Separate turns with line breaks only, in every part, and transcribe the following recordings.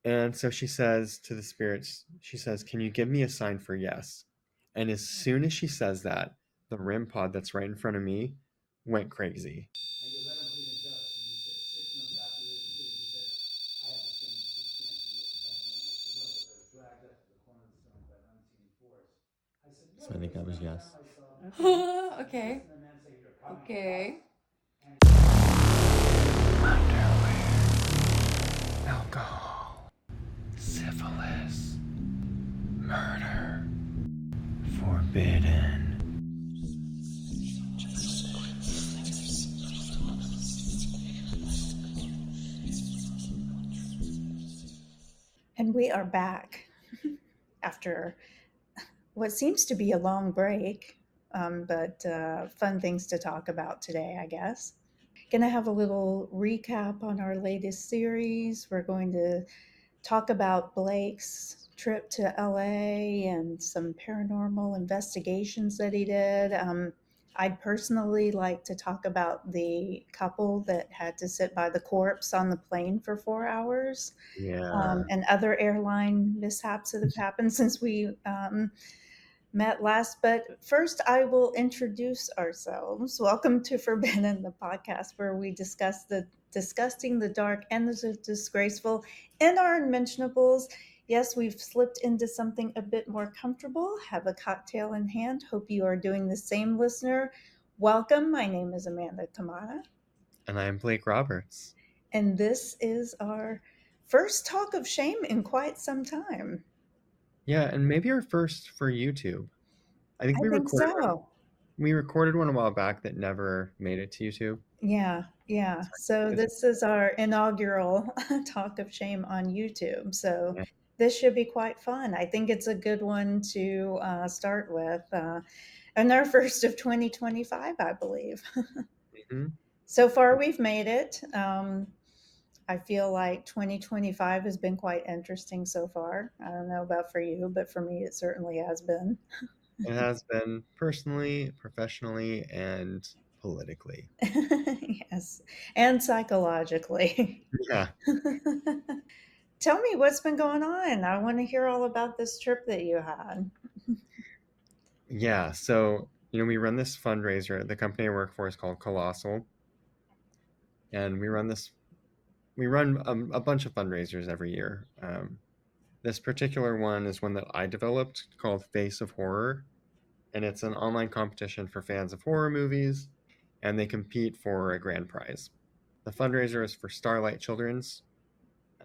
And so she says to the spirits, she says, "Can you give me a sign for yes?" And as soon as she says that, the REM pod that's right in front of me went crazy.
And he goes, I don't believe in ghosts. And he said, 6 months after this shooting, he said, I have the same sixth chance in this fucking room. I said, what? Because I was dragged up to the corner of the stone by unseen force. I said,
So
no,
I think
this
that was
man
yes.
found myself.
Okay.
Listen to the man say, you're coming with
Okay.
us. And he
Alcohol, syphilis, murder, forbidden.
And we are back after what seems to be a long break, but fun things to talk about today, I guess. Gonna have a little recap on our latest series. We're going to talk about Blake's trip to LA and some paranormal investigations that he did. I'd personally like to talk about the couple that had to sit by the corpse on the plane for 4 hours,
Yeah.
and other airline mishaps that have happened since we met last. But first, I will introduce ourselves. Welcome to Forbidden, the podcast where we discuss the disgusting, the dark, and the disgraceful in our unmentionables. Yes, we've slipped into something a bit more comfortable. Have a cocktail in hand. Hope you are doing the same, listener. Welcome. My name is Amanda Kamada,
And I'm Blake Roberts.
and this is our first talk of shame in quite some time.
Yeah, and maybe our first for YouTube. I think
I think so.
we recorded one a while back that never made it to YouTube.
Yeah. So this is our inaugural talk of shame on YouTube. So
Yeah.
this should be quite fun. I think it's a good one to start with. And our first of 2025, I believe.
Mhm.
So far, we've made it. I feel like 2025 has been quite interesting so far. I don't know about for you, but for me, it certainly has been.
It has been personally, professionally, and politically.
Yes, and psychologically.
Yeah.
Tell me what's been going on. I want to hear all about this trip that you had.
Yeah. So, we run this fundraiser. The company I work for is called Colossal. And we run a bunch of fundraisers every year. This particular one is one that I developed called Face of Horror. And it's an online competition for fans of horror movies. And they compete for a grand prize. The fundraiser is for Starlight Children's.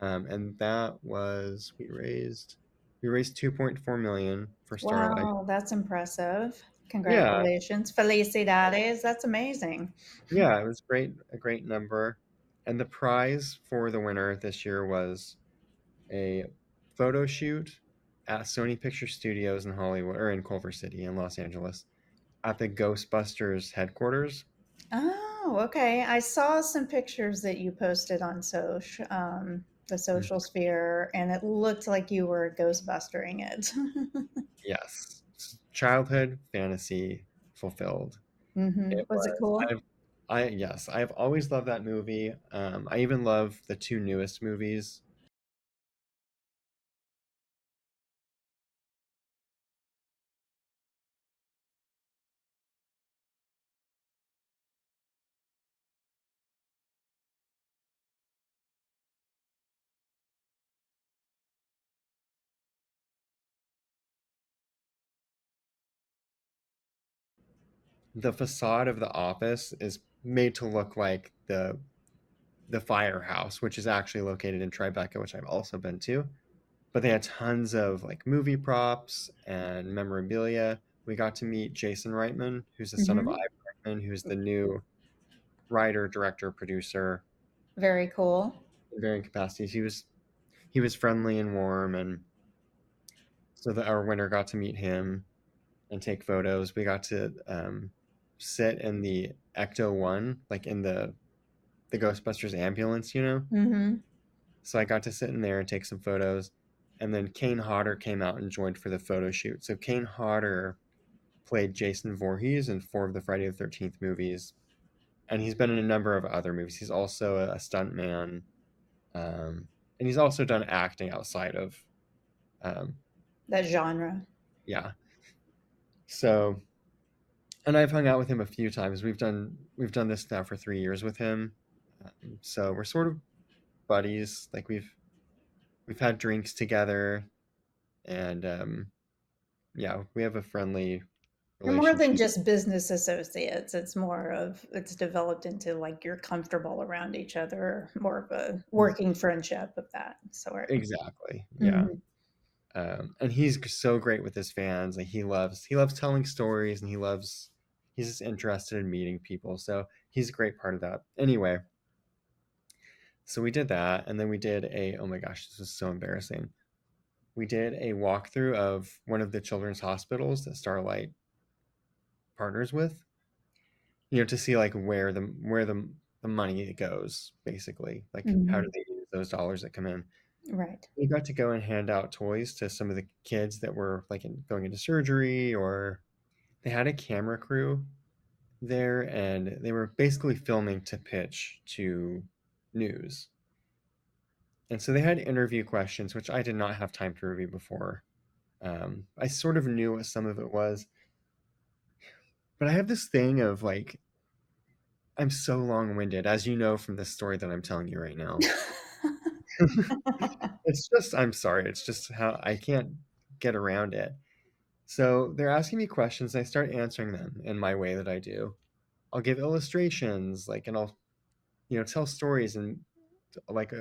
And that was we raised 2.4 million for Starlight.
Wow, that's impressive.
Yeah,
Congratulations. Felicidades. That's amazing.
yeah, it was a great number. And the prize for the winner this year was a photo shoot at Sony Picture Studios in Hollywood or in Culver City in Los Angeles at the Ghostbusters headquarters.
Oh, okay. I saw some pictures that you posted on the
Mhm.
social sphere, and it looked like you were ghostbustering it.
Yes, childhood fantasy fulfilled. It
Was it
was.
cool?
Yes, I've always loved that movie. I even love the two newest movies. The facade of the office is made to look like the firehouse, which is actually located in Tribeca, which I've also been to. But they had tons of like movie props and memorabilia. We got to meet Jason Reitman, who's the son of
Hmm.
Ivan Reitman, who's the new writer, director, producer
Very cool.
in varying capacities. He was friendly and warm, and so our winner got to meet him and take photos. We got to sit in the Ecto One, like in the Ghostbusters ambulance.
Hmm.
So I got to sit in there and take some photos. And then Kane Hodder came out and joined for the photo shoot. So Kane Hodder played Jason Voorhees in four of the Friday the 13th movies. And he's been in a number of other movies. He's also a stuntman. and he's also done acting outside of, um,
That genre.
yeah. So, and I've hung out with him a few times. We've done this now for 3 years with him. So we're sort of buddies. Like we've had drinks together, and yeah, we have a friendly
You're more than
relationship.
just business associates. It's more of it's developed into like you're comfortable around each other, more of a working friendship of that sort.
Exactly. Yeah.
Mhm.
And he's so great with his fans. Like he loves telling stories, and he's just interested in meeting people. So he's a great part of that. Anyway, so we did that, and then we did a, oh my gosh, this was so embarrassing. We did a walkthrough of one of the children's hospitals that Starlight partners with, to see like where the money goes, basically. Like how do
Mhm.
they use those dollars that come in?
Right.
We got to go and hand out toys to some of the kids that were like going into surgery, or they had a camera crew there, and they were basically filming to pitch to news. And so they had interview questions, which I did not have time to review before. I sort of knew what some of it was, but I have this thing of like, I'm so long winded, as you know from this story that I'm telling you right now. It's just, I'm sorry, it's just how I can't get around it. So they're asking me questions, and I start answering them in my way that I do. I'll give illustrations, like, and I'll, tell stories, and like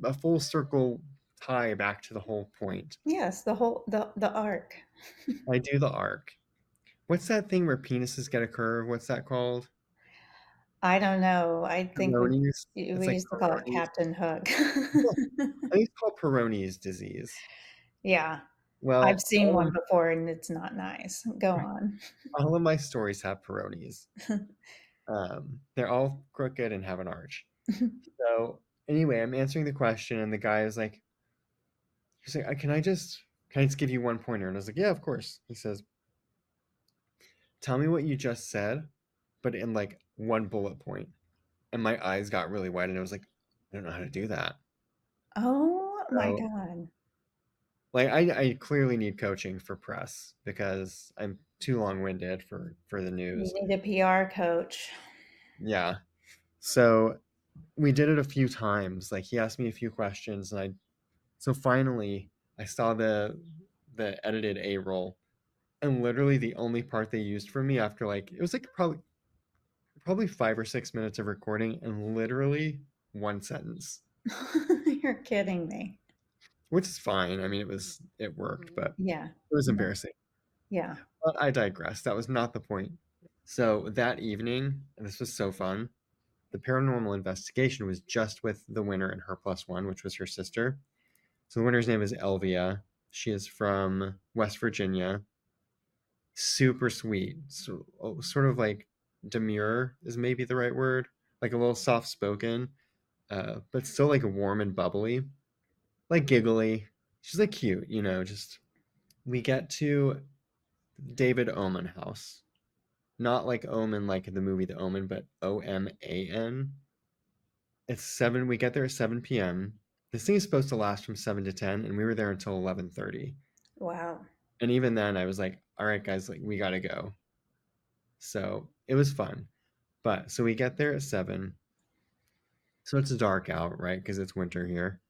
a full circle tie back to the whole point.
Yes, the arc.
I do the arc. What's that thing where penises get a curve? What's that called?
I don't know. I think
Peyronie's. It's
we
like
used to call it
Peyronie's.
Captain Hook.
I think it's called Peyronie's disease.
Yeah, I've
Well,
seen one before and it's not nice. Go on.
all of my stories have Peyronie's. They're all crooked and have an arch. So anyway, I'm answering the question, and the guy is like, he's like, can I just give you one pointer? And I was like, yeah, of course. He says, tell me what you just said, but in like one bullet point. And my eyes got really wide, and I was like, I don't know how to do that.
Oh my
So
God.
like I clearly need coaching for press because I'm too long-winded for the
You
news.
need a PR coach.
Yeah. So we did it a few times. Like he asked me a few questions, and I so finally I saw the edited A roll, and literally the only part they used for me after like it was like probably 5 or 6 minutes of recording, and literally one sentence,
You're kidding me.
which is fine. I mean, it worked, but
Yeah.
it was
No.
embarrassing.
Yeah.
But I digress. That was not the point. So that evening, and this was so fun, the paranormal investigation was just with the winner and her plus one, which was her sister. So the winner's name is Elvia. She is from West Virginia. Super sweet. So, sort of like demure is maybe the right word. Like a little soft spoken, but still like warm and bubbly, like giggly. She's like cute, just we get to David Oman House. Not like Omen like the movie The Omen, but Oman. It's 7, we get there at 7 p.m. This thing is supposed to last from 7 to 10, and we were there until 11:30.
Wow.
And even then I was like, all right guys, like we got to go. So, it was fun. But so we get there at 7. So it's dark out, right? Because it's winter here.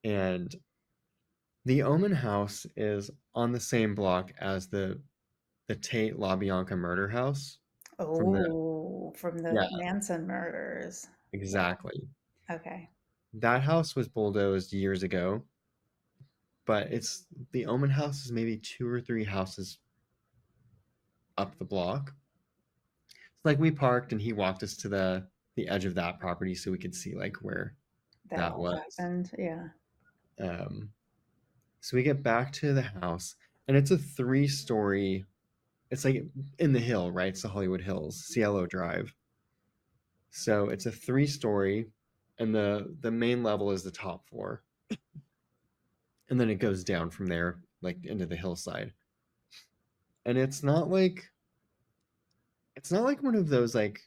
And the Omen House is on the same block as the Tate LaBianca murder house from the
Oh, from
yeah,
the Manson murders. Yeah.
exactly.
Okay.
That house was bulldozed years ago, but the Omen House is maybe two or three houses up the block. Like we parked, and he walked us to the edge of that property so we could see like where
That
that
all
was.
happened. Yeah.
Um, so we get back to the house, and it's a 3-story. It's like in the hill, right? It's the Hollywood Hills, Cielo Drive. So it's a 3-story, and the main level is the top floor, and then it goes down from there, like into the hillside. And it's not like one of those like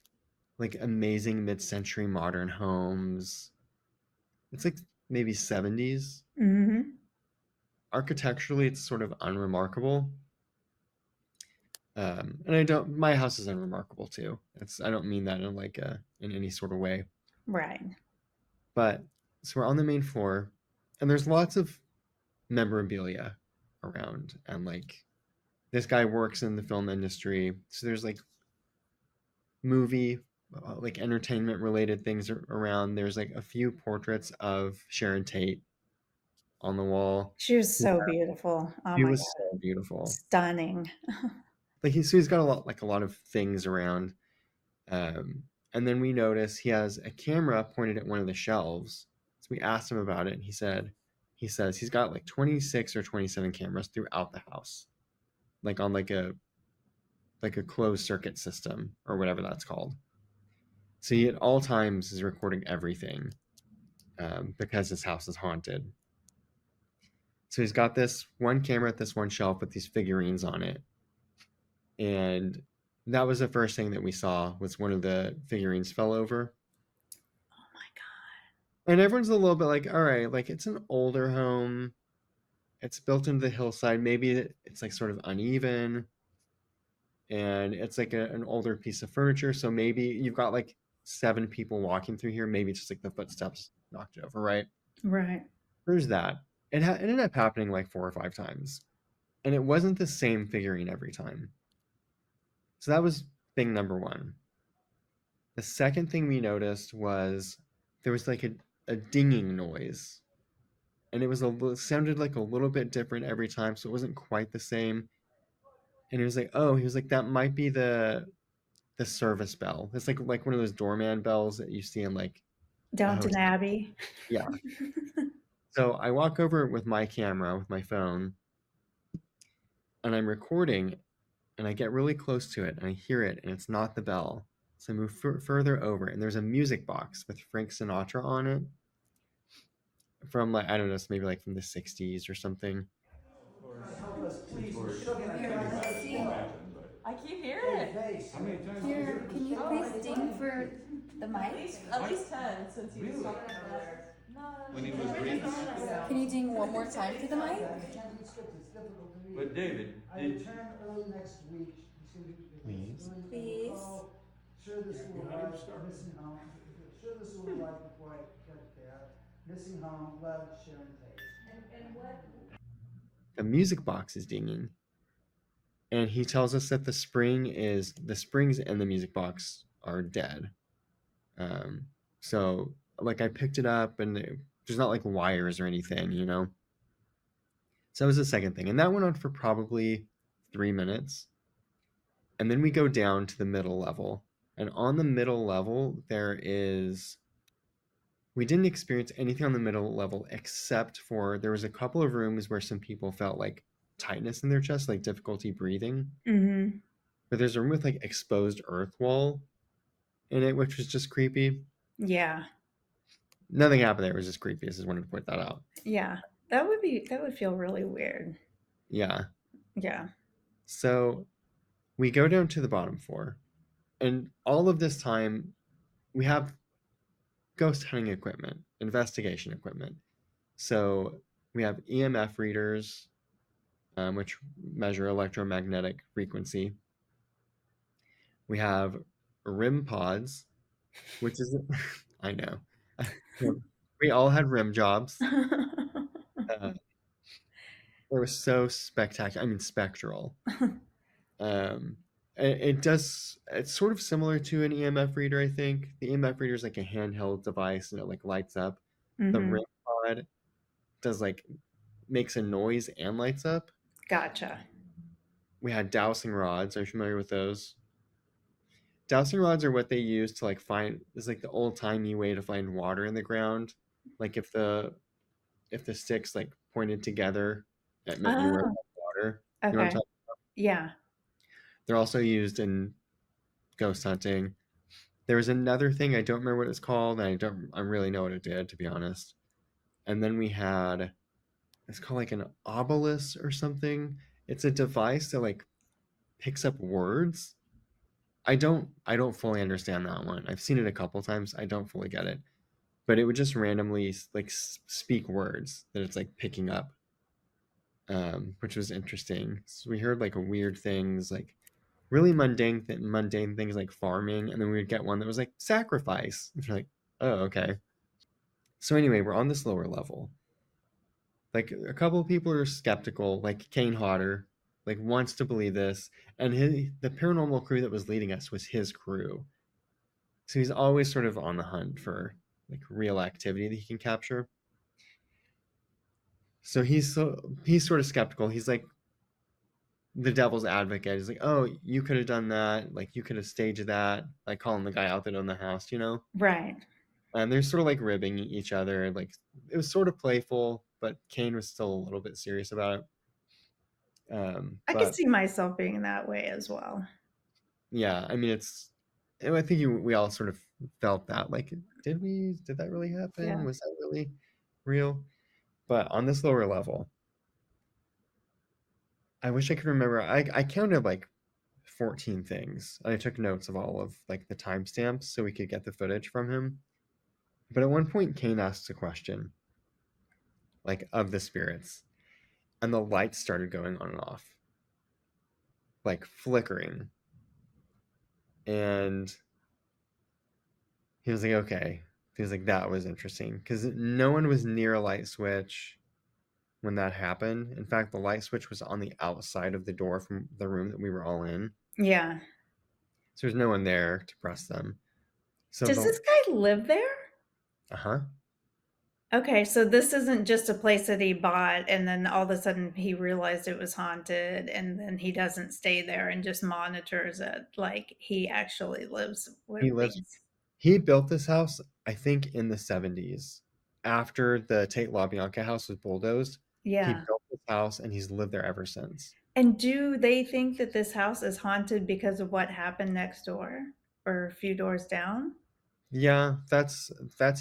amazing mid-century modern homes. It's like maybe 70s.
Mm-hmm.
Architecturally, it's sort of unremarkable. And I don't. My house is unremarkable too. I don't mean that in like in any sort of way.
Right.
But so we're on the main floor, and there's lots of memorabilia around, and like this guy works in the film industry, so there's like movie, like entertainment related things around. There's like a few portraits of Sharon Tate on the wall.
She was so beautiful. Oh
She
my
was
God.
so beautiful.
Stunning.
He's got a lot of things around. Um, and then we notice he has a camera pointed at one of the shelves. So we asked him about it, and he says he's got like 26 or 27 cameras throughout the house, like on like a closed circuit system or whatever that's called. So he at all times is recording everything, because his house is haunted. So he's got this one camera at this one shelf with these figurines on it, and that was the first thing that we saw was one of the figurines fell over.
Oh my
And everyone's a little bit like, all right, like it's an older home. It's built into the hillside. Maybe it's like sort of uneven, and it's like an older piece of furniture. So maybe you've got like 7 people walking through here. Maybe it's just like the footsteps knocked it over, right?
God. Right.
There's that. It ended up happening like 4 or 5 times, and it wasn't the same figurine every time. So that was thing number one. The second thing we noticed was there was like a dinging noise, and sounded like a little bit different every time, so it wasn't quite the same. And he was like, that might be the service bell. It's like one of those doorman bells that you see in like a
Downton
hotel.
Abbey.
Yeah. So I walk over with my camera, with my phone, and I'm recording, and I get really close to it, and I hear it, and it's not the bell. So I move further over, and there's a music box with Frank Sinatra on it from like, I don't know, maybe like from the 60s or something.
Help us, please.
Here, let's see. I keep hearing it.
Face.
Here, can you please ding for the mic?
At least 10 since he was talking earlier.
When he was reading.
Can you ding one more time for the mic?
It's difficult to read.
But David,
I return early next week. You seem to be
Please.
Please.
Sure, this will arrive. Missing home. Sure, this will arrive before I get there. Missing home. Love, Sharon Tate. And what?
The music box is dinging, and he tells us that the springs in the music box are dead. So like I picked it up, and there's not like wires or anything, you know. So that was the second thing, and that went on for probably 3 minutes. And then we go down to the middle level, and on the middle level we didn't experience anything on the middle level except for there was a couple of rooms where some people felt like tightness in their chest, like difficulty breathing.
Mm-hmm.
But there's a room with like exposed earth wall in it, which was just creepy.
Yeah.
Nothing happened there. It was just creepy. I just wanted to point that out.
Yeah. That would feel really weird.
Yeah.
Yeah.
So we go down to the bottom floor, and all of this time we have ghost hunting equipment, investigation equipment. So we have EMF readers, which measure electromagnetic frequency. We have RIM pods, which is, I know. We all had RIM jobs. It was so spectacular. I mean, spectral. It's sort of similar to an EMF reader, I think. The EMF reader is like a handheld device, and it like lights up. The
Mm-hmm.
RIM pod does like makes a noise and lights up.
Gotcha.
We had dowsing rods. Are you familiar with those? Dowsing rods are what they use to like find. It's like the old timey way to find water in the ground. Like if the sticks like pointed together, that meant you were
Oh,
above water. You know what I'm
okay.
talking?
Yeah.
They're also used in ghost hunting. There was another thing, I don't remember what it's called, and I really know what it did, to be honest. And then it's called like an obelisk or something. It's a device that like picks up words. I don't fully understand that one. I've seen it a couple times. I don't fully get it. but it would just randomly like speak words that it's like picking up, which was interesting. So we heard like weird things, like really mundane things like farming, and then we would get one that was like sacrifice. And you're like, oh, okay. So anyway, we're on this lower level. Like a couple of people are skeptical, like Kane Hodder, like wants to believe this, and the paranormal crew that was leading us was his crew. So he's always sort of on the hunt for like real activity that he can capture. So he's sort of skeptical. He's like the devil's advocate. He's like, "Oh, you could have done that. Like you could have staged that." Like calling the guy out that owned the house, you know.
Right.
And they're sort of like ribbing each other. Like it was sort of playful, but Kane was still a little bit serious about it.
I could
But
see myself being that way as well.
yeah, I mean, I think we all sort of felt that. Like, did that really happen?
Yeah.
Was that really real? But on this lower level, I wish I could remember. I counted like 14 things. I took notes of all of like the timestamps so we could get the footage from him. But at one point, Kane asks a question, like of the spirits, and the lights started going on and off, like flickering. And he was like, okay. He was like, that was interesting because no one was near a light switch when that happened. In fact, the light switch was on the outside of the door from the room that we were all in.
Yeah.
So there's no one there to press them. So
Does this guy live there?
uh-huh.
Okay, so this isn't just a place that he bought and then all of a sudden he realized it was haunted and then he doesn't stay there and just monitors it. Like he actually lives with
He lives
these.
he built this house, I think, in the 70s. After the Tate LaBianca house was bulldozed, he
Yeah.
built this house and he's lived there ever since.
And do they think that this house is haunted because of what happened next door or a few doors down?
Yeah, that's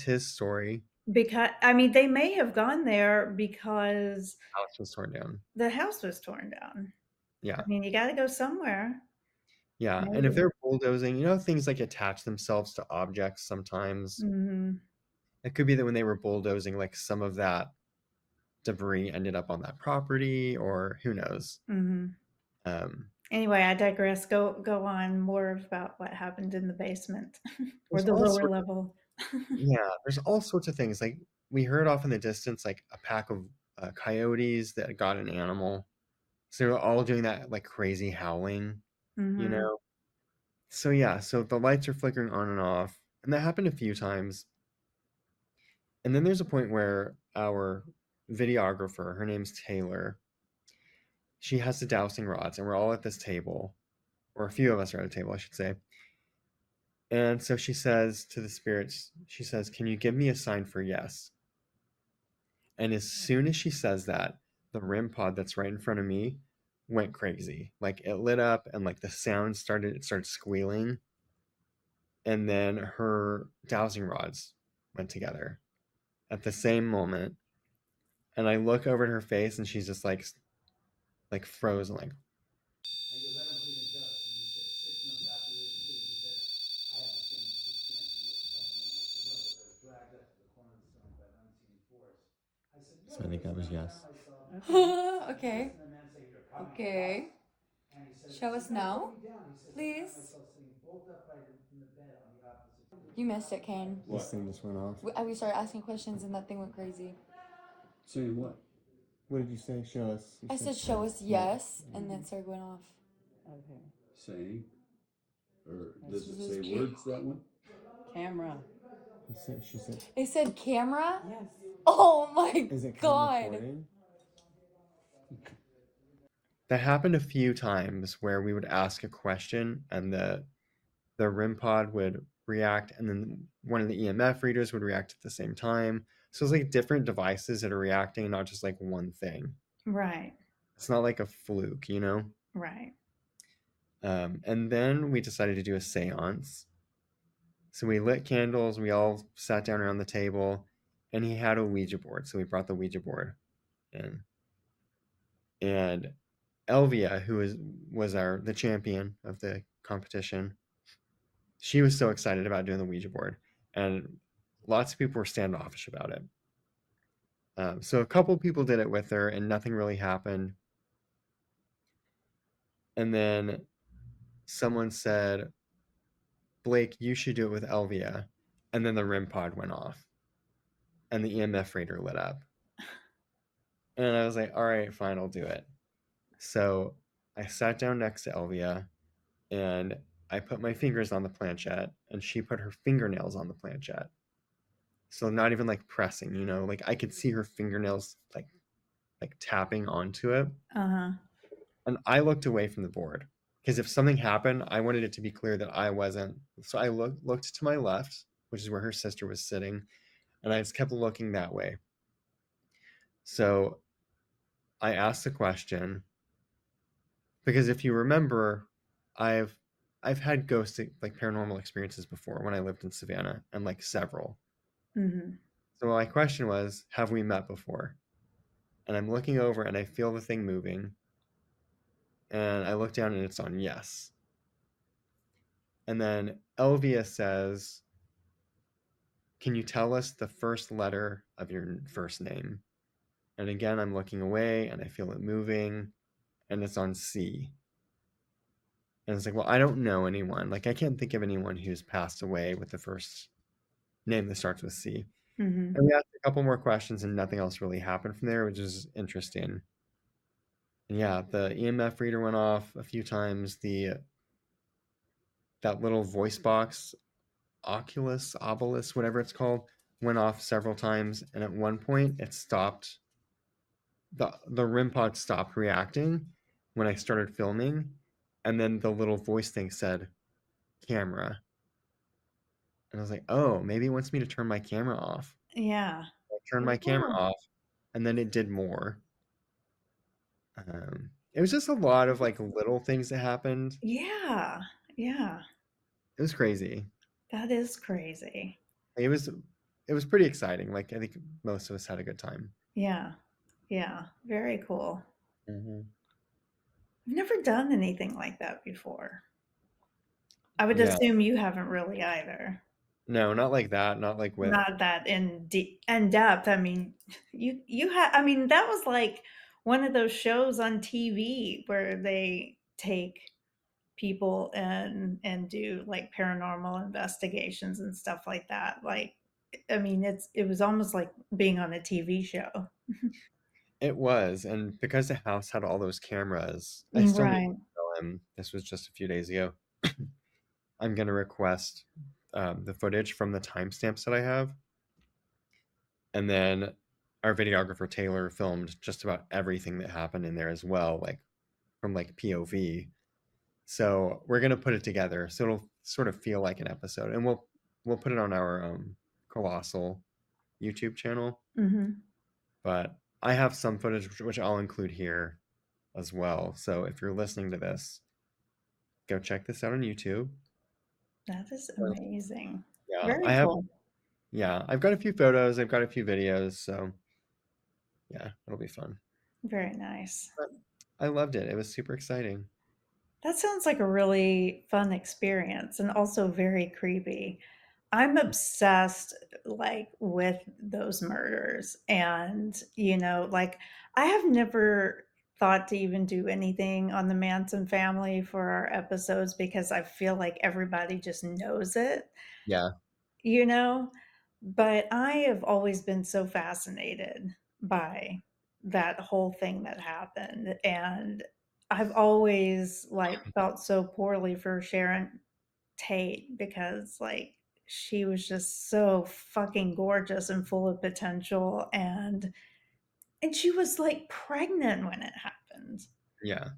his story.
Because I mean, they may have gone there because
House was torn down.
the house was torn down.
Yeah.
I mean, you got to go somewhere.
Yeah, and if
Maybe.
they're bulldozing, things like attach themselves to objects sometimes.
Hmm.
It could be that when they were bulldozing, like some of that debris ended up on that property, or who knows.
Hmm.
Um,
Anyway, I digress. Go on more about what happened in the basement or
there's
the
all
lower
sorts,
level.
yeah, there's all sorts of things. Like we heard off in the distance, like a pack of coyotes that got an animal. So they're all doing that like crazy howling, you
Hmm.
know. So yeah, so the lights are flickering on and off, and that happened a few times. And then there's a point where our videographer, her name's Taylor, she has the dowsing rods, and we're all at this table, or a few of us are at a table, I should say. And so she says to the spirits, she says, "Can you give me a sign for yes?" And as soon as she says that, the REM pod that's right in front of me went crazy. Like it lit up and like the sound started squealing. And then her dowsing rods went together at the same moment. And I look over at her face and she's just like frozen, like
And he goes, I don't believe in ghosts. And he said, 6 months after we were shooting, he said, I had the strangest experience in this fucking room. I said, what was it? I was dragged up to the corner of the ceiling by an unseen force. I said,
so
what
I
is
think
this?
that was
And I
yes.
found myself.
Okay.
Listen to the man say, you're coming
Okay.
across. And he said,
Show us
"No,
now,
put me down." He says, I
please.
found myself sitting bolt upright in the bed on the opposite.
You missed it, Kane.
This thing just went off.
We started asking questions and that thing went crazy.
So what? What did you say? Show us.
I said, show us yes, and then it started going off.
Okay.
Saying? Or
This
does it
is
say
cute.
words, that one?
Camera.
She said,
It said camera?
Yes.
Oh my
is it
god.
recording? That happened a few times where we would ask a question and the REM pod would react, and then one of the EMF readers would react at the same time. So it's like different devices that are reacting, not just like one thing.
Right.
It's not like a fluke, you know?
Right.
And then we decided to do a seance. So we lit candles, we all sat down around the table, and he had a Ouija board. So we brought the Ouija board in. And Elvia, who was the champion of the competition, she was so excited about doing the Ouija board. And lots of people were standoffish about it. So a couple people did it with her, and nothing really happened. And then someone said, Blake, you should do it with Elvia. And then the REM pod went off, and the EMF reader lit up. And I was like, all right, fine, I'll do it. So I sat down next to Elvia, and I put my fingers on the planchette, and she put her fingernails on the planchette. So not even like pressing, like I could see her fingernails like tapping onto it.
Uh-huh.
And I looked away from the board because if something happened, I wanted it to be clear that I wasn't. So I looked to my left, which is where her sister was sitting, and I just kept looking that way. So I asked the question because if you remember, I've I've had ghost like paranormal experiences before when I lived in Savannah, and like several.
Mm-hmm.
So my question was, have we met before? And I'm looking over and I feel the thing moving, and I look down and it's on yes. And then Elvia says, can you tell us the first letter of your first name? And again, I'm looking away and I feel it moving, and it's on C. And it's like, well, I don't know anyone. Like, I can't think of anyone who's passed away with the first name that starts with C.
Mm-hmm.
And we asked a couple more questions, and nothing else really happened from there, which is interesting. And yeah, the EMF reader went off a few times. That little voice box, Oculus, Obelus, whatever it's called, went off several times, and at one point it stopped. The REM pod stopped reacting when I started filming, and then the little voice thing said camera. And I was like, oh, maybe it wants me to turn my camera off.
Yeah.
I turned my camera
Oh.
off, and then it did more. It was just a lot of like little things that happened.
Yeah. Yeah.
It was crazy.
That is crazy.
It was pretty exciting. Like I think most of us had a good time.
Yeah. Yeah. Very cool.
Hmm.
I've never done anything like that before. I would
Yeah.
assume you haven't really either.
No, not like that. Not like with.
Not that in depth. I mean, you had. I mean, that was like one of those shows on TV where they take people and do like paranormal investigations and stuff like that. Like, I mean, it was almost like being on a TV show.
It was, and because the house had all those cameras, I still need to
Right.
tell him. This was just a few days ago. I'm gonna request the footage from the timestamps that I have, and then our videographer Taylor filmed just about everything that happened in there as well, like from like POV. So we're gonna put it together, so it'll sort of feel like an episode, and we'll put it on our Colossal YouTube channel.
Hmm.
But I have some footage which I'll include here as well. So if you're listening to this, go check this out on YouTube.
That is amazing.
Yeah,
Very
I have.
cool.
Yeah, I've got a few photos. I've got a few videos. So yeah, it'll be fun.
Very nice.
But I loved it. It was super exciting.
That sounds like a really fun experience and also very creepy. I'm obsessed like with those murders and like I have never thought to even do anything on the Manson family for our episodes because I feel like everybody just knows it,
Yeah,
you know? But I have always been so fascinated by that whole thing that happened, and I've always, like, felt so poorly for Sharon Tate because, like, she was just so fucking gorgeous and full of potential, and she was, like, pregnant when it happened,
yeah,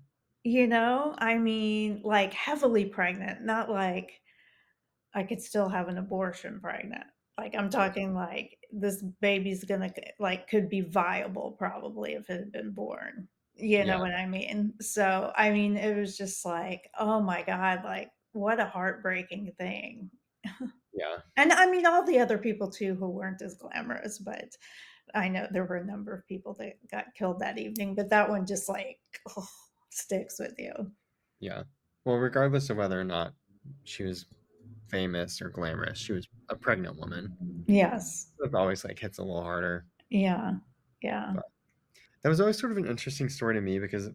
I mean, like, heavily pregnant, not like I could still have an abortion pregnant. Like, I'm talking like this baby's gonna like could be viable probably if it had been born. You know
yeah,
what I mean? So, I mean, it was just like, oh my God, like what a heartbreaking thing.
yeah,
And I mean, all the other people too who weren't as glamorous, but I know there were a number of people that got killed that evening, but that one just like oh, sticks with you.
yeah. Well, regardless of whether or not she was famous or glamorous. She was a pregnant woman.
Yes.
So it always like hits a little harder.
Yeah. Yeah.
But that was always sort of an interesting story to me because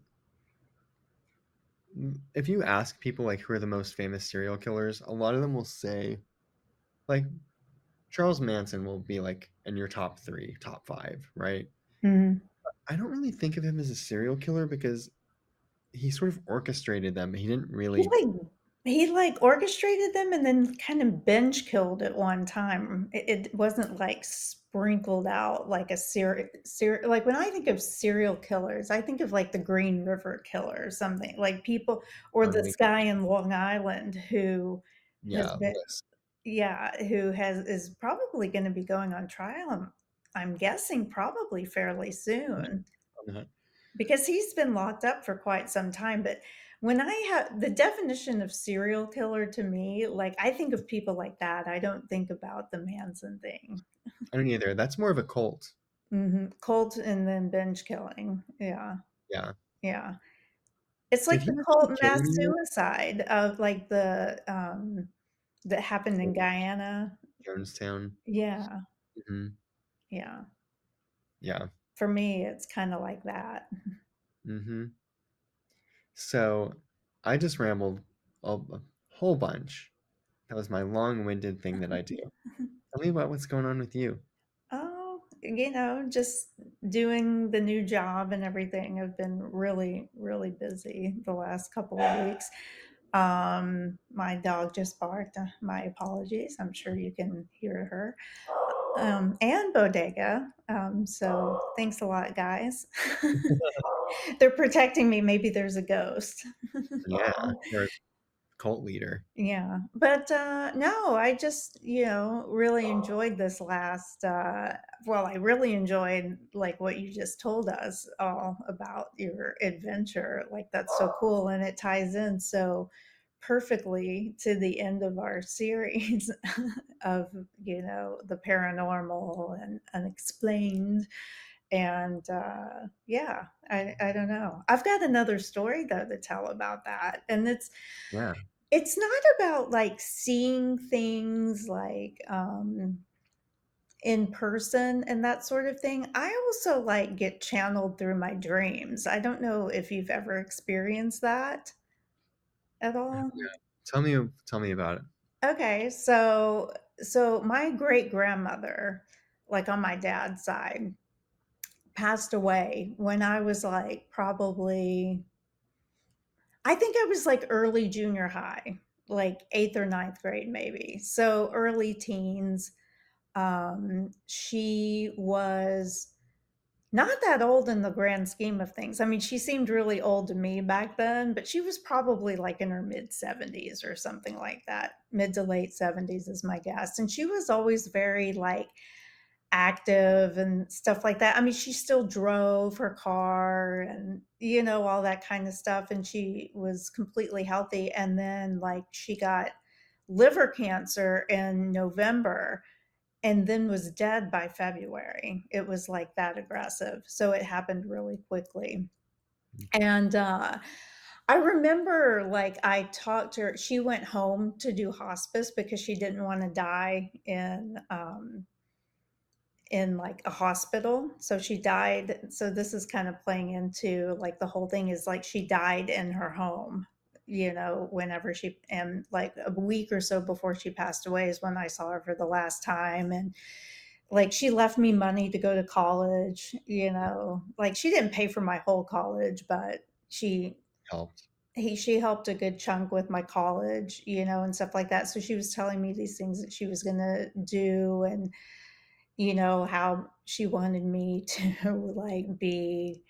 if you ask people like who are the most famous serial killers, a lot of them will say like Charles Manson will be like in your top three, top five, right?
Mhm.
I don't really think of him as a serial killer because he sort of orchestrated them, but he didn't
He
really.
like he like orchestrated them and then kind of binge killed at one time. It wasn't like sprinkled out like a like when I think of serial killers, I think of like the Green River Killer or something like people or this
Like,
guy in Long Island who has
yeah,
been
list.
yeah, who has is probably going to be going on trial. I'm guessing probably fairly soon because he's been locked up for quite some time. But when I have the definition of serial killer to me, like I think of people like that. I don't think about the Manson thing.
I don't either. That's more of a cult.
Cult and then binge killing. Yeah.
Yeah.
Yeah. It's
Did
like
he
the
actually
cult
kill
mass
anyone?
suicide of like the that happened in Guyana.
Jonestown.
Yeah.
Hmm.
Yeah.
Yeah.
For me, it's kind of like that.
Hmm. So I just rambled a whole bunch. That was my long-winded thing that I do. Tell me about what's going on with you.
Oh, just doing the new job and everything. I've been really, really busy the last couple of weeks. My dog just barked. My apologies. I'm sure you can hear her. And Bodega. So thanks a lot, guys. They're protecting me. Maybe there's a ghost.
Yeah, you're a cult leader.
Yeah, but no, I just really enjoyed this last. Well, I really enjoyed like what you just told us all about your adventure. Like that's so cool, and it ties in so perfectly to the end of our series of the paranormal and unexplained. And yeah, I don't know. I've got another story though to tell about that, and
Yeah.
it's not about, like, seeing things, like, in person and that sort of thing. I also, like, get channeled through my dreams. I don't know if you've ever experienced that at all?
Yeah. Tell me about it.
Okay, so my great-grandmother, like, on my dad's side, passed away when I was, like, probably I think I was, like, early junior high, like, 8th or ninth grade maybe, so early teens. She was not that old in the grand scheme of things. I mean, she seemed really old to me back then, but she was probably like in her mid 70s or something like that. Mid to late 70s is my guess. And she was always very like active and stuff like that. I mean, she still drove her car and all that kind of stuff, and she was completely healthy. And then like she got liver cancer in November and then was dead by February. It was like that aggressive. So it happened really quickly. And I remember like I talked to her. She went home to do hospice because she didn't want to die in like a hospital. So she died. So this is kind of playing into like the whole thing is like she died in her home, whenever and like a week or so before she passed away is when I saw her for the last time. And like she left me money to go to college, like she didn't pay for my whole college, but
Helped.
she helped a good chunk with my college, and stuff like that. So she was telling me these things that she was going to do, and how she wanted me to like be,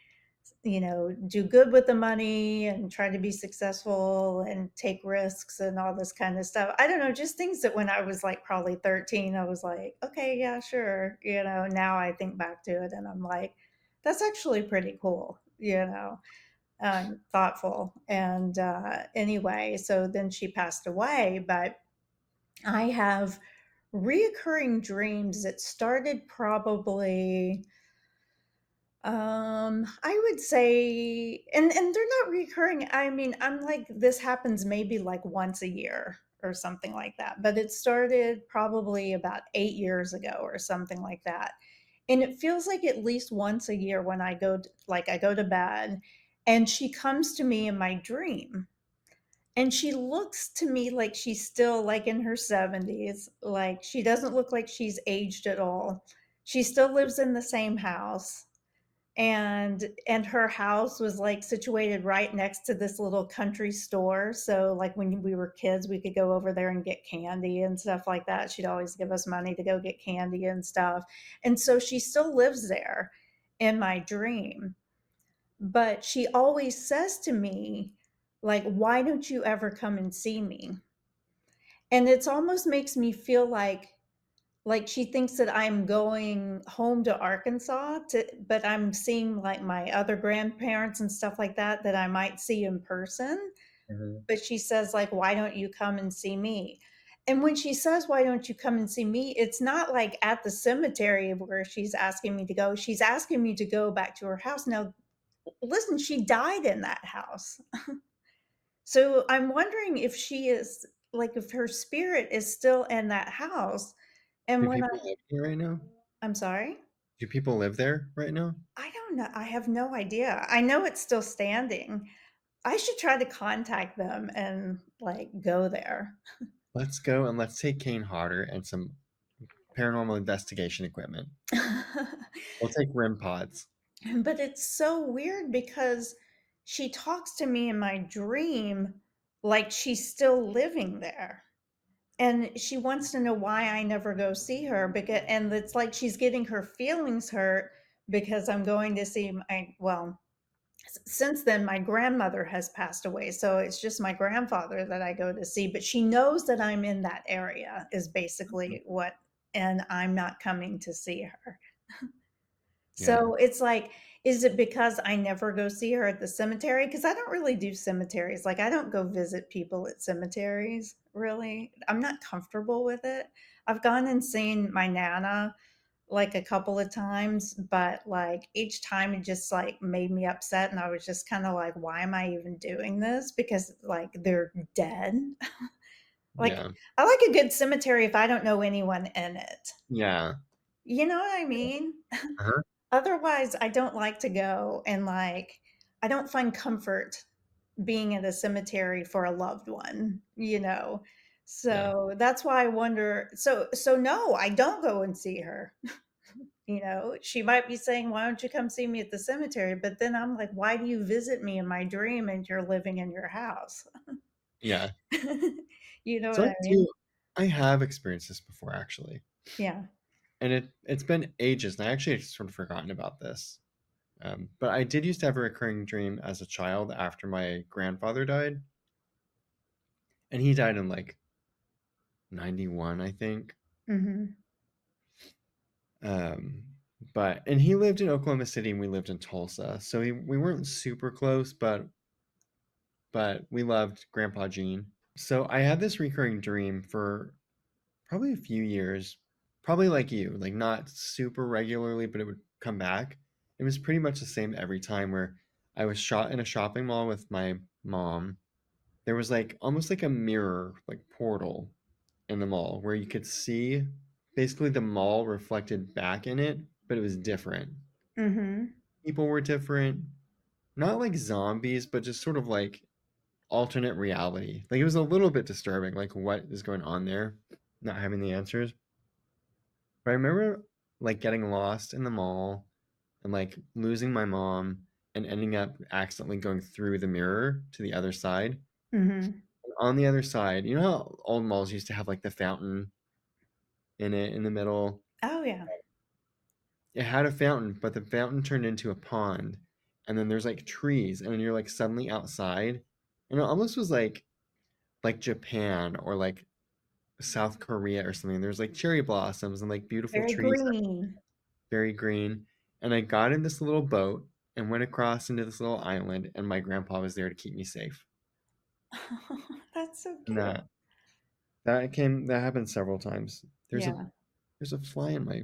do good with the money and try to be successful and take risks and all this kind of stuff. I don't know, just things that when I was like probably 13, I was like, okay, yeah, sure. Now I think back to it and I'm like, that's actually pretty cool, thoughtful. And anyway, so then she passed away, but I have reoccurring dreams that started probably I would say and they're not recurring. I mean, I'm like this happens maybe like once a year. or something like that. But it started probably about 8 years ago or something like that. And it feels like at least once a year when I go to bed and she comes to me in my dream and she looks to me like she's still like in her 70s. Like she doesn't look like she's aged at all. She still lives in the same house, and her house was like situated right next to this little country store, so like when we were kids we could go over there and get candy and stuff like that. She'd always give us money to go get candy and stuff, and so she still lives there in my dream. But she always says to me, like, why don't you ever come and see me? And it's almost makes me feel like she thinks that I'm going home to Arkansas to, but I'm seeing like my other grandparents and stuff like that that I might see in person.
Mhm.
But she says like, why don't you come and see me? And when she says, why don't you come and see me? It's not like at the cemetery where she's asking me to go. She's asking me to go back to her house. Now, listen, she died in that house. So I'm wondering if she is like, if her spirit is still in that house. And
Do
when
people live here right now?
I'm sorry?
Do people live there right now?
I don't know. I have no idea. I know it's still standing. I should try to contact them and like go there.
Let's go and let's take Kane Hodder and some paranormal investigation equipment. We'll take REM pods.
But it's so weird because she talks to me in my dream like she's still living there. And she wants to know why I never go see her, because and it's like she's getting her feelings hurt because I'm going to see my, well, since then my grandmother has passed away, so it's just my grandfather that I go to see, but she knows that I'm in that area is basically what, and I'm not coming to see her.
Yeah.
So it's like, is it because I never go see her at the cemetery? Because I don't really do cemeteries. Like, I don't go visit people at cemeteries, really. I'm not comfortable with it. I've gone and seen my Nana like a couple of times, but like each time it just like made me upset. And I was just kind of like, why am I even doing this? Because like they're dead. Like,
Yeah.
I like a good cemetery if I don't know anyone in it.
Yeah.
You know what I mean?
Uh-huh.
Otherwise, I don't like to go and like, I don't find comfort being at a cemetery for a loved one, you know?
Yeah.
So that's why I wonder. So no, I don't go and see her. You know, she might be saying, why don't you come see me at the cemetery? But then I'm like, why do you visit me in my dream and you're living in your house?
Yeah.
You know
So
what
I
I
do
mean?
I have experienced this before actually.
Yeah.
And it's been ages, and I actually had sort of forgotten about this. But I did used to have a recurring dream as a child after my grandfather died, and he died in like 91, I think.
Hmm.
Um, but and he lived in Oklahoma City and we lived in Tulsa, so we weren't super close, but we loved Grandpa Gene. So I had this recurring dream for probably a few years, probably like you, like not super regularly, but it would come back. It was pretty much the same every time where I was shot in a shopping mall with my mom. There was like almost like a mirror, like portal in the mall where you could see basically the mall reflected back in it, but it was different.
Hmm.
People were different, not like zombies, but just sort of like alternate reality. Like it was a little bit disturbing, like what is going on there, not having the answers. But I remember like getting lost in the mall and like losing my mom and ending up accidentally going through the mirror to the other side.
Hmm.
And on the other side, you know how old malls used to have like the fountain in it in the middle?
Oh yeah.
It had a fountain, but the fountain turned into a pond. And then there's like trees, and then you're like suddenly outside. And it almost was like Japan or like South Korea or something. There's like cherry blossoms and like beautiful
Very
trees,
green.
very green. And I got in this little boat and went across into this little island, and my grandpa was there to keep me safe.
That's so
And
cute.
that happened several times.
Yeah.
There's a fly in my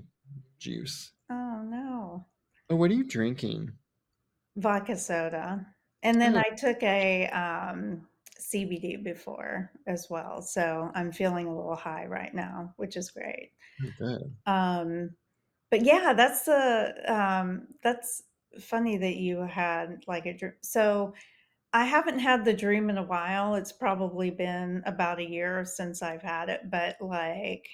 juice.
Oh no.
Oh, what are you drinking?
Vodka soda. And then
Oh,
I took a CBD before as well, so I'm feeling a little high right now, which is great.
Oh, good.
But yeah, that's funny that you had like a dream. So I haven't had the dream in a while. It's probably been about a year since I've had it, but like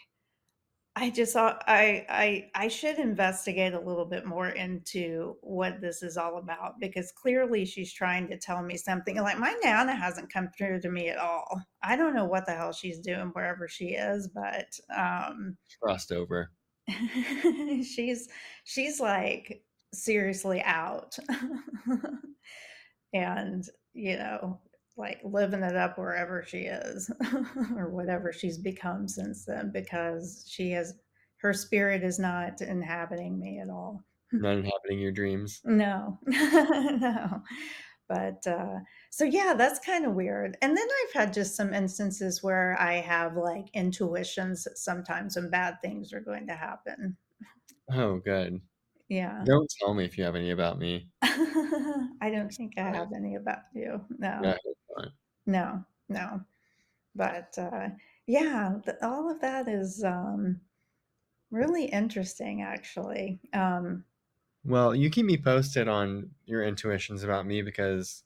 I just thought I should investigate a little bit more into what this is all about because clearly she's trying to tell me something. Like my nana hasn't come through to me at all. I don't know what the hell she's doing wherever she is, but
Crossed over.
she's she's like seriously out. And, you know, like living it up wherever she is or whatever she's become since then because she has her spirit is not inhabiting me at all.
Not inhabiting your dreams.
No. No. But so yeah, that's kind of weird. And then I've had just some instances where I have like intuitions that sometimes when bad things are going to happen.
Oh, good.
Yeah.
Don't tell me if you have any about me.
I don't think I
Right.
have any about you. No.
Yeah, I hope not.
No. No. But yeah, all of that is really interesting, actually.
Well, you keep me posted on your intuitions about me because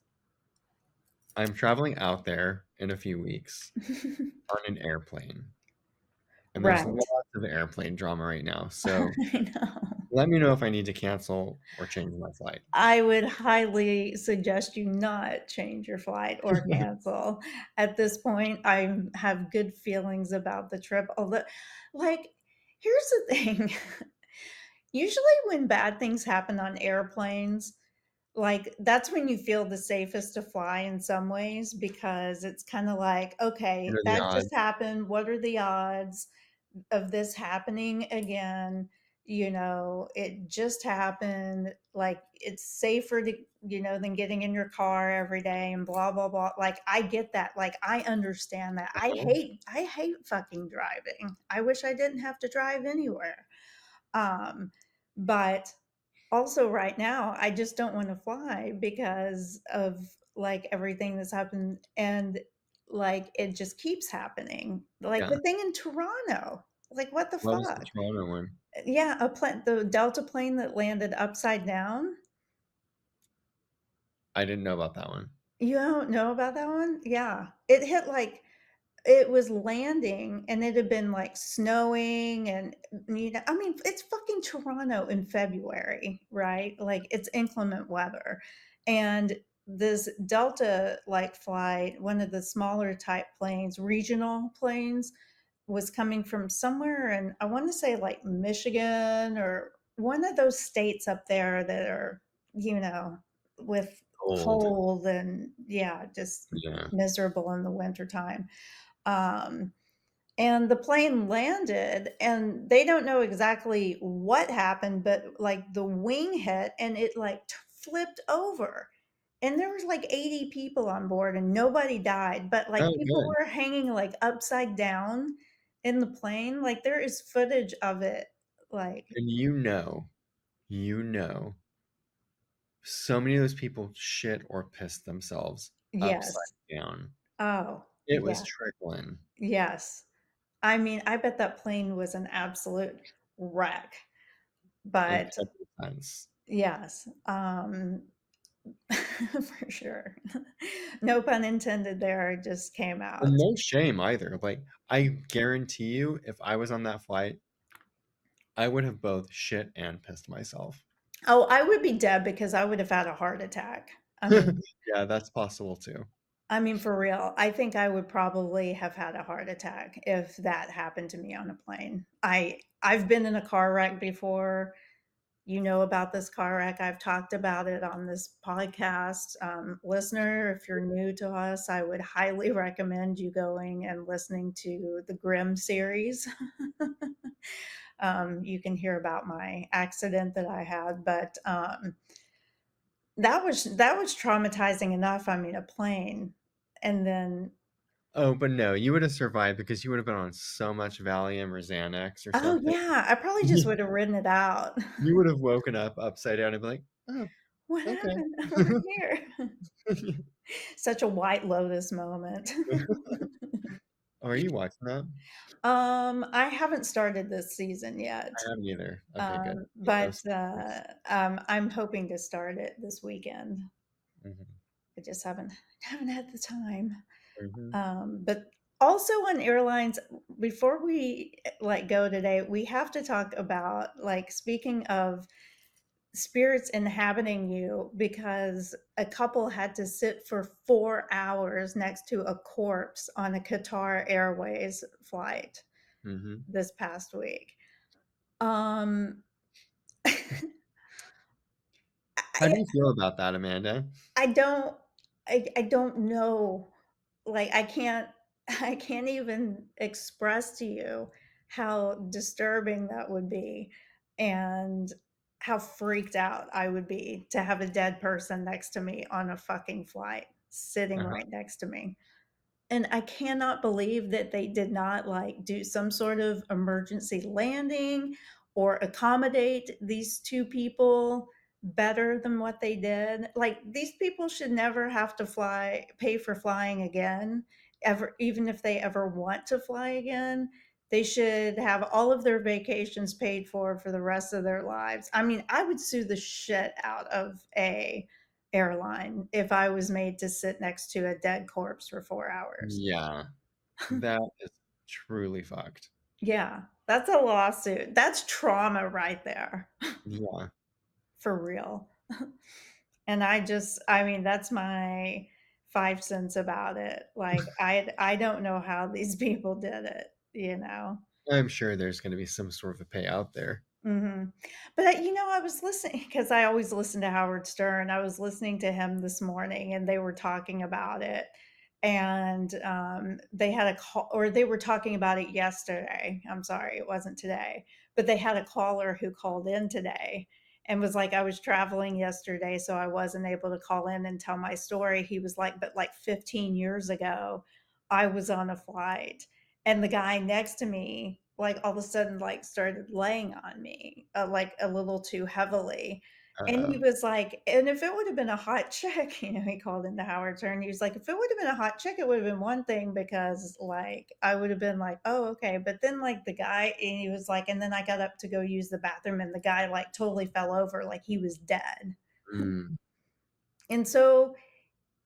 I'm traveling out there in a few weeks on an airplane. And there's
Right.
lots of airplane drama right now. So
I know.
let me know if I need to cancel or change my flight.
I would highly suggest you not change your flight or cancel. At this point, I have good feelings about the trip. Although, like, here's the thing. Usually, when bad things happen on airplanes, like that's when you feel the safest to fly in some ways because it's kind of like,
What
okay,
are the
that
odds?
just happened. What are the odds of this happening again? You know, it just happened. Like it's safer to, you know, than getting in your car every day and blah blah blah. Like I get that. Like I understand that.
Uh-huh.
I hate fucking driving. I wish I didn't have to drive anywhere. Um, but also right now, I just don't want to fly because of like everything that's happened and like it just keeps happening. Like
Yeah.
the thing in Toronto. Like what the
What was the
fuck?
Toronto one?
Yeah, a plane the Delta plane that landed upside down.
I didn't know about that one.
You don't know about that one? Yeah. It hit like it was landing and it had been like snowing and you know, I mean, it's fucking Toronto in February, right? Like it's inclement weather. And this Delta like flight, one of the smaller type planes, regional planes, was coming from somewhere and I want to say like Michigan or one of those states up there that are, you know, with
Cold.
cold and yeah, just
Yeah.
miserable in the wintertime. Um, and the plane landed and they don't know exactly what happened, but like the wing hit and it like flipped over. And there was like 80 people on board and nobody died, but like
Oh,
people
good.
were hanging like upside down in the plane. Like there is footage of it. Like,
And you know, so many of those people shit or piss themselves upside
yes.
down.
Oh,
It was
yeah.
trickling
Yes. I mean, I bet that plane was an absolute wreck.
in
But
every sense.
yes, for sure. No pun intended there, it just came
And
out.
no shame either. Like, I guarantee you, if I was on that flight, I would have both shit and pissed myself.
Oh, I would be dead because I would have had a heart attack.
Yeah, that's possible too.
I mean, for real, I think I would probably have had a heart attack if that happened to me on a plane. I've been in a car wreck before. You know about this car wreck. I've talked about it on this podcast. Listener, if you're new to us, I would highly recommend you going and listening to the Grimm series. You can hear about my accident that I had, but that was traumatizing enough. I mean, a plane, and then
Oh, but no, you would have survived because you would have been on so much Valium or Xanax or
oh
something.
yeah, I probably just would have ridden it out.
You would have woken up upside down and be like, oh,
What
okay.
happened over here? Such a White Lotus moment.
Oh, are you watching that?
I haven't started this season yet.
I haven't either. Okay, good. Get
But
those things.
I'm hoping to start it this weekend.
Mhm,
I just haven't had the time.
mhm,
But also on airlines, before we like go today, we have to talk about like speaking of spirits inhabiting you, because a couple had to sit for 4 hours next to a corpse on a Qatar Airways flight
mhm.
this past week. Um,
How do
I,
you feel about that, Amanda?
I don't I don't know. Like I can't even express to you how disturbing that would be and how freaked out I would be to have a dead person next to me on a fucking flight, sitting
Uh-huh.
right next to me. And I cannot believe that they did not like do some sort of emergency landing or accommodate these two people better than what they did. Like these people should never have to pay for flying again, ever, even if they ever want to fly again. They should have all of their vacations paid for the rest of their lives. I mean, I would sue the shit out of a airline if I was made to sit next to a dead corpse for 4 hours.
Yeah, that is truly fucked.
Yeah, that's a lawsuit. That's trauma right there,
Yeah.
for real. And I mean, that's my 5 cents about it. Like, I don't know how these people did it, you know?
I'm sure there's going to be some sort of a payout there.
Mhm. But, I was listening because I always listen to Howard Stern. I was listening to him this morning, and they were talking about it, and, they had a call, or they were talking about it yesterday. I'm sorry, it wasn't today, but they had a caller who called in today and was like, "I was traveling yesterday, so I wasn't able to call in and tell my story." He was like, "But, like, 15 years ago, I was on a flight, and the guy next to me like all of a sudden like started laying on me like a little too heavily, and he
Uh,
was like, and if it would have been a hot chick, he called into Howard Stern. He was like, if it would have been a hot chick, it would have been one thing, because like I would have been like, oh, okay. But then like the guy, and he was like, and then I got up to go use the bathroom, and the guy like totally fell over like he was dead.
mm,
And so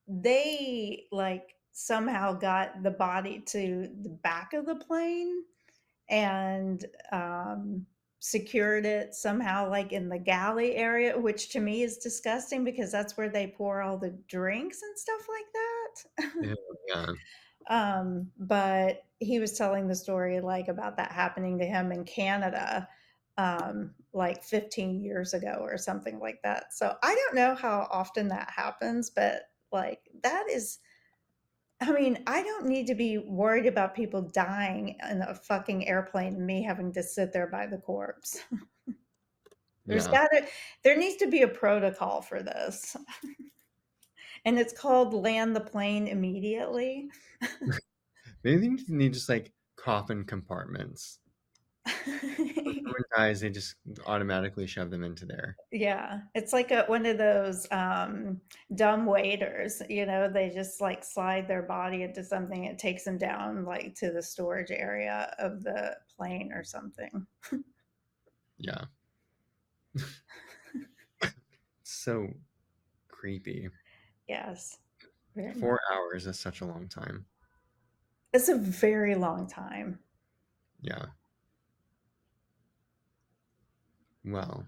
they like somehow got the body to the back of the plane and secured it somehow like in the galley area, which to me is disgusting because that's where they pour all the drinks and stuff like that.
ew, yeah.
But he was telling the story like about that happening to him in Canada, like 15 years ago or something like that. So I don't know how often that happens, but like that is, I mean, I don't need to be worried about people dying in a fucking airplane and me having to sit there by the corpse. There's
Yeah.
gotta there needs to be a protocol for this. And it's called land the plane immediately.
Maybe they need just like coffin compartments. When someone dies, they just automatically shove them into there.
Yeah, it's like one of those dumb waiters, they just like slide their body into something. It takes them down like to the storage area of the plane or something.
Yeah. So creepy.
Yes, very much.
4 hours is such a long time.
It's a very long time.
Yeah. Well,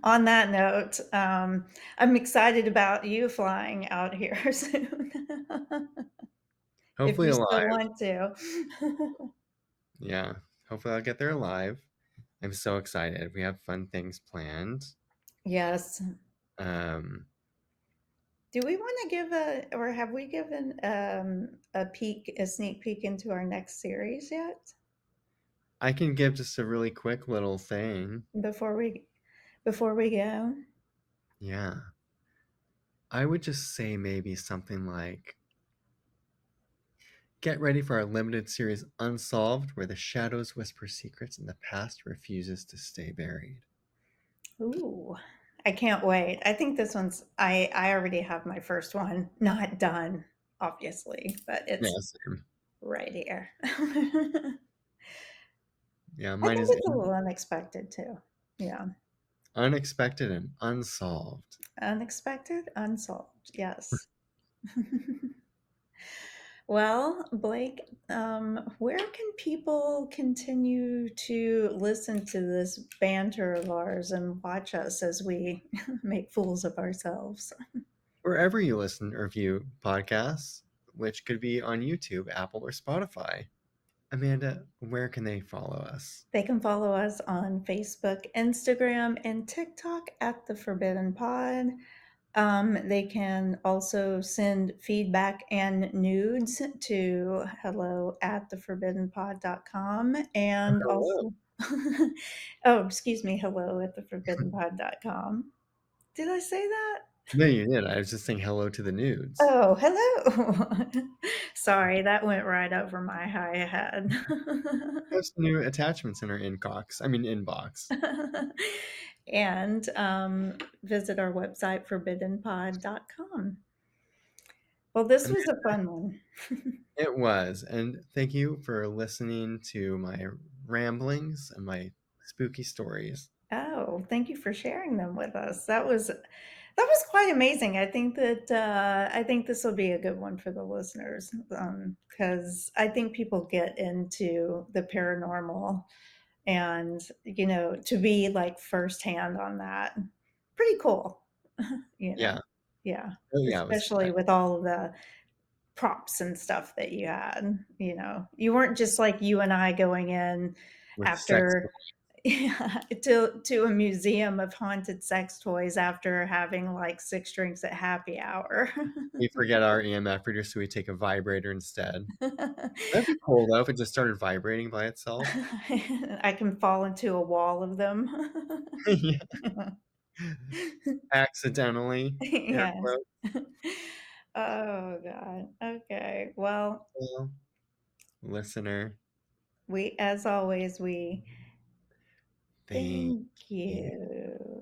On that note, I'm excited about you flying out here soon. If
hopefully
you still
alive.
want to.
Yeah. Hopefully I'll get there alive. I'm so excited. We have fun things planned.
Yes.
Um,
Do we want to give or have we given a sneak peek into our next series yet?
I can give just a really quick little thing.
Before we before we go?
Yeah. I would just say maybe something like get ready for our limited series Unsolved, where the shadows whisper secrets and the past refuses to stay buried.
Ooh, I can't wait. I think this one's I already have my first one, not done, obviously, but
Yeah,
it's
same.
right here.
Yeah,
I
mine
think
is
it's a little unexpected too. Yeah.
unexpected and unsolved.
Unexpected, unsolved. Yes. Well, Blake, where can people continue to listen to this banter of ours and watch us as we make fools of ourselves?
Wherever you listen or view podcasts, which could be on YouTube, Apple, or Spotify. Amanda, where can they follow us?
They can follow us on Facebook, Instagram, and TikTok at The Forbidden Pod. They can also send feedback and nudes to hello at theforbiddenpod.com and
Hello.
also, oh, excuse me, hello at theforbiddenpod.com. Did I say that?
No, you did. I was just saying hello to the nudes.
Oh, hello. Sorry, that went right over my high head.
We have some new attachments in our inbox.
And visit our website, forbiddenpod.com. Well, this was a fun one.
It was. And thank you for listening to my ramblings and my spooky stories.
Oh, thank you for sharing them with us. That was quite amazing. I think this will be a good one for the listeners because I think people get into the paranormal, and to be like firsthand on that, pretty cool. you know,
Yeah.
yeah,
Oh, yeah. It was
especially with all of the props and stuff that you had. You weren't just like you and I going in
with sex.
after yeah, to a museum of haunted sex toys after having like 6 drinks at happy hour.
We forget our EMF reader, so we take a vibrator instead. That'd be cool, though, if it just started vibrating by itself.
I can fall into a wall of them.
Yeah. Accidentally. Air
Yes.
quote.
Oh God. Okay. Well,
Well, listener,
as always, we
thank
thank
you.
you.